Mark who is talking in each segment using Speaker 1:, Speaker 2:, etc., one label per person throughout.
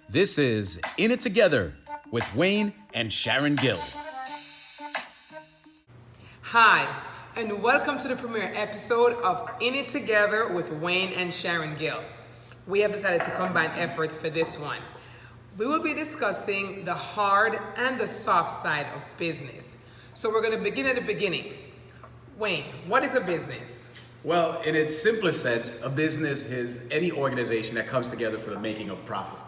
Speaker 1: This is In It Together with Wayne and Sharon Gill.
Speaker 2: Hi, and welcome to the premiere episode of In It Together with Wayne and Sharon Gill. We have decided to combine efforts for this one. We will be discussing the hard and the soft side of business. So we're going to begin at the beginning. Wayne, what is a business?
Speaker 1: Well, in its simplest sense, a business is any organization that comes together for the making of profit.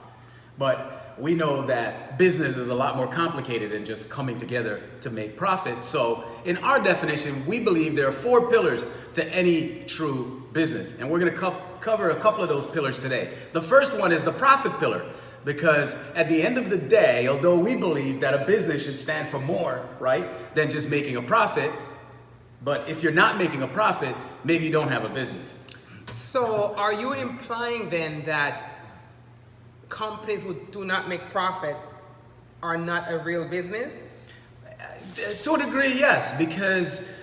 Speaker 1: But we know that business is a lot more complicated than just coming together to make profit. So in our definition, we believe there are 4 pillars to any true business. And we're going to cover a couple of those pillars today. The first one is the profit pillar, because at the end of the day, although we believe that a business should stand for more, right, than just making a profit, but if you're not making a profit, maybe you don't have a business.
Speaker 2: So are you implying then that companies who do not make profit are not a real business?
Speaker 1: To a degree, yes, because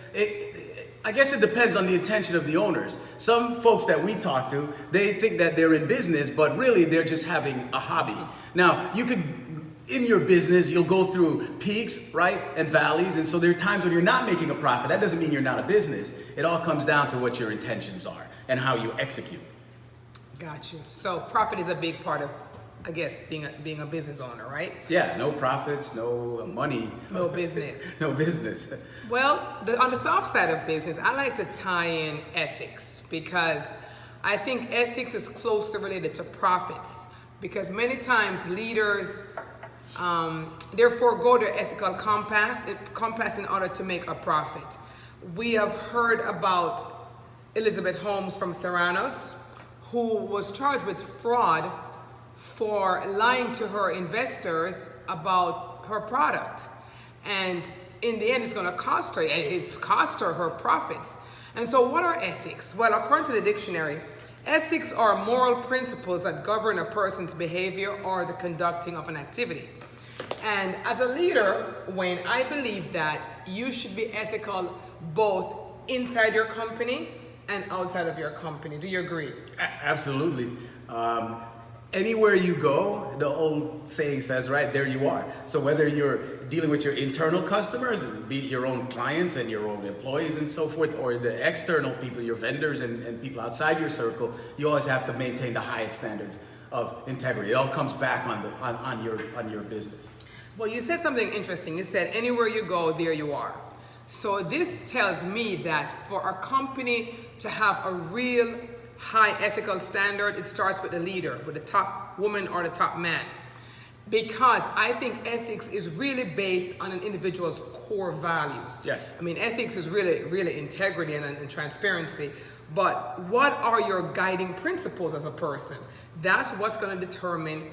Speaker 1: I guess it depends on the intention of the owners. Some folks that we talk to, they think that they're in business, but really they're just having a hobby. Now, you could, in your business, you'll go through peaks, right, and valleys, and so there are times when you're not making a profit. That doesn't mean you're not a business. It all comes down to what your intentions are and how you execute.
Speaker 2: Got you. So profit is a big part of, I guess, being a business owner, right?
Speaker 1: Yeah, no profits, no money.
Speaker 2: No business.
Speaker 1: No business.
Speaker 2: Well, on the soft side of business, I like to tie in ethics, because I think ethics is closely related to profits, because many times leaders, they forego their ethical compass in order to make a profit. We have heard about Elizabeth Holmes from Theranos, who was charged with fraud for lying to her investors about her product. And in the end, it's going to cost her, and it's cost her her profits. And so what are ethics? Well, according to the dictionary, ethics are moral principles that govern a person's behavior or the conducting of an activity. And as a leader, Wayne, I believe that you should be ethical both inside your company and outside of your company. Do you agree?
Speaker 1: Absolutely. Anywhere you go, the old saying says, right, there you are. So whether you're dealing with your internal customers, be it your own clients and your own employees and so forth, or the external people, your vendors and people outside your circle, you always have to maintain the highest standards of integrity. It all comes back on your business.
Speaker 2: Well, you said something interesting. You said, anywhere you go, there you are. So this tells me that for a company to have a real high ethical standard, it starts with the leader, with the top woman or the top man. Because I think ethics is really based on an individual's core values.
Speaker 1: Yes.
Speaker 2: I mean, ethics is really integrity and transparency. But what are your guiding principles as a person? That's what's going to determine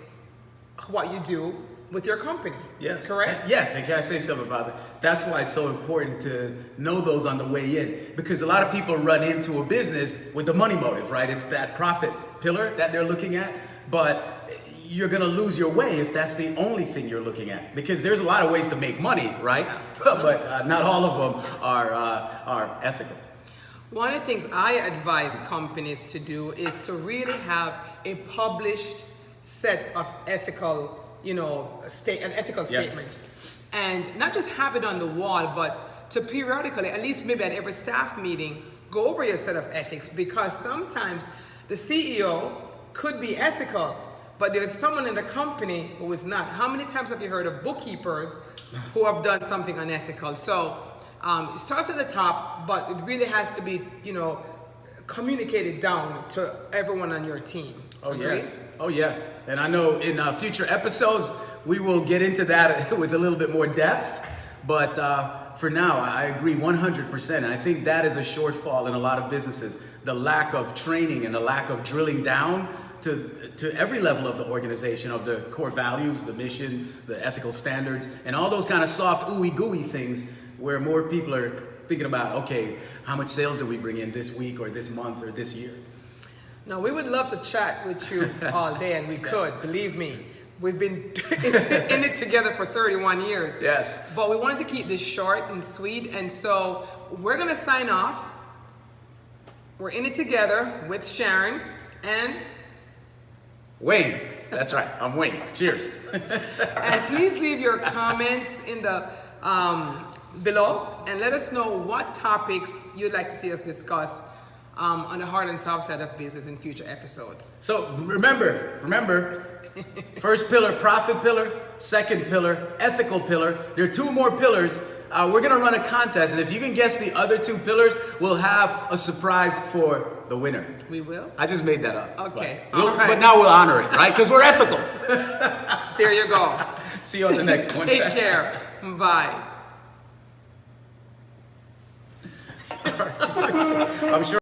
Speaker 2: what you do with your company.
Speaker 1: Yes.
Speaker 2: Correct?
Speaker 1: Yes, and can I say something about that? That's why it's so important to know those on the way in, because a lot of people run into a business with the money motive, right? It's that profit pillar that they're looking at, but you're gonna lose your way if that's the only thing you're looking at, because there's a lot of ways to make money, right? But not all of them are ethical.
Speaker 2: One of the things I advise companies to do is to really have a published set of ethical an ethical
Speaker 1: Yes.
Speaker 2: statement, and not just have it on the wall, but to periodically, at least maybe at every staff meeting, go over your set of ethics, because sometimes the CEO could be ethical, but there's someone in the company who is not. How many times have you heard of bookkeepers who have done something unethical? So it starts at the top, but it really has to be, communicated down to everyone on your team.
Speaker 1: Oh,
Speaker 2: Agree?
Speaker 1: yes. Oh, yes. And I know in future episodes, we will get into that with a little bit more depth. But for now, I agree 100%. And I think that is a shortfall in a lot of businesses. The lack of training and the lack of drilling down to every level of the organization, of the core values, the mission, the ethical standards, and all those kind of soft, ooey gooey things, where more people are thinking about, okay, how much sales do we bring in this week or this month or this year?
Speaker 2: No, we would love to chat with you all day, and we could, believe me. We've been in it together for 31 years.
Speaker 1: Yes.
Speaker 2: But we wanted to keep this short and sweet, and so we're going to sign off. We're in it together with Sharon and
Speaker 1: Wayne. That's right. I'm winning. Cheers.
Speaker 2: And please leave your comments in the below and let us know what topics you'd like to see us discuss on the hard and soft side of business in future episodes.
Speaker 1: So remember, first pillar, profit pillar. Second pillar, ethical pillar. There are two more pillars. We're gonna run a contest, and if you can guess the other two pillars, we'll have a surprise for the winner.
Speaker 2: We will?
Speaker 1: I just made that up.
Speaker 2: Okay.
Speaker 1: But now we'll honor it, right? Because we're ethical.
Speaker 2: There you go.
Speaker 1: See you on the next one.
Speaker 2: Take care. Bye.
Speaker 1: I'm sure.